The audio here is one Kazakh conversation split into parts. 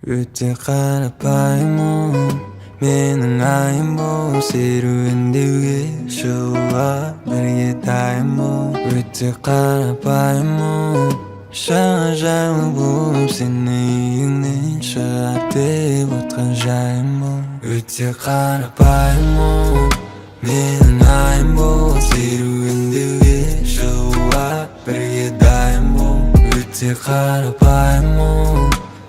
Өте қарапайым, менің айым бол. Серуендеуге шығуға бірге дайын бол. Өте қарапайым, жағажайлы болып сені үйіңнен шығар деп отқан жайым бол. Өте қарапайым, менің айым бол. Серуендеуге шығуға бірге дайын бол. Өте қарапайым,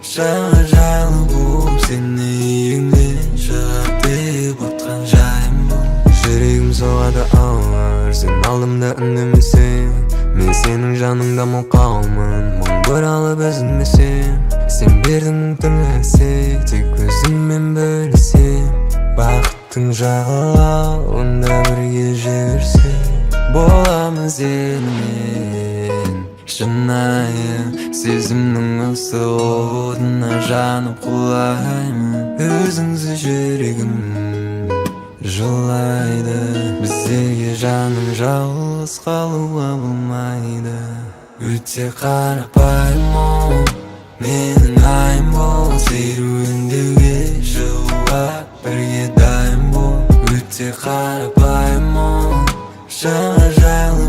жағажайлы болып сені үйіңнен шығар деп отқан жайым бол. Жүрегім соғады ауыр, сен алдымда үндемесең. Мен сенің жаныңда мұқалмын, мың бұралып үзілмесем. Сен бердің түрлесе, тек өзіңмен бөлісем. Бақыттың жағалауында бірге жүрсек, боламыз сенімен шынайы. Сезімнің ысы отына жанып құлаймын. Өзіңсіз жүрегім жылайды. Біздерге жаным жалғыз қалуға болмайды. Өте қарапайым, менің айым бол. Серуендеуге шығуға бірге дайын бол. Өте қарапайым, жағажайлы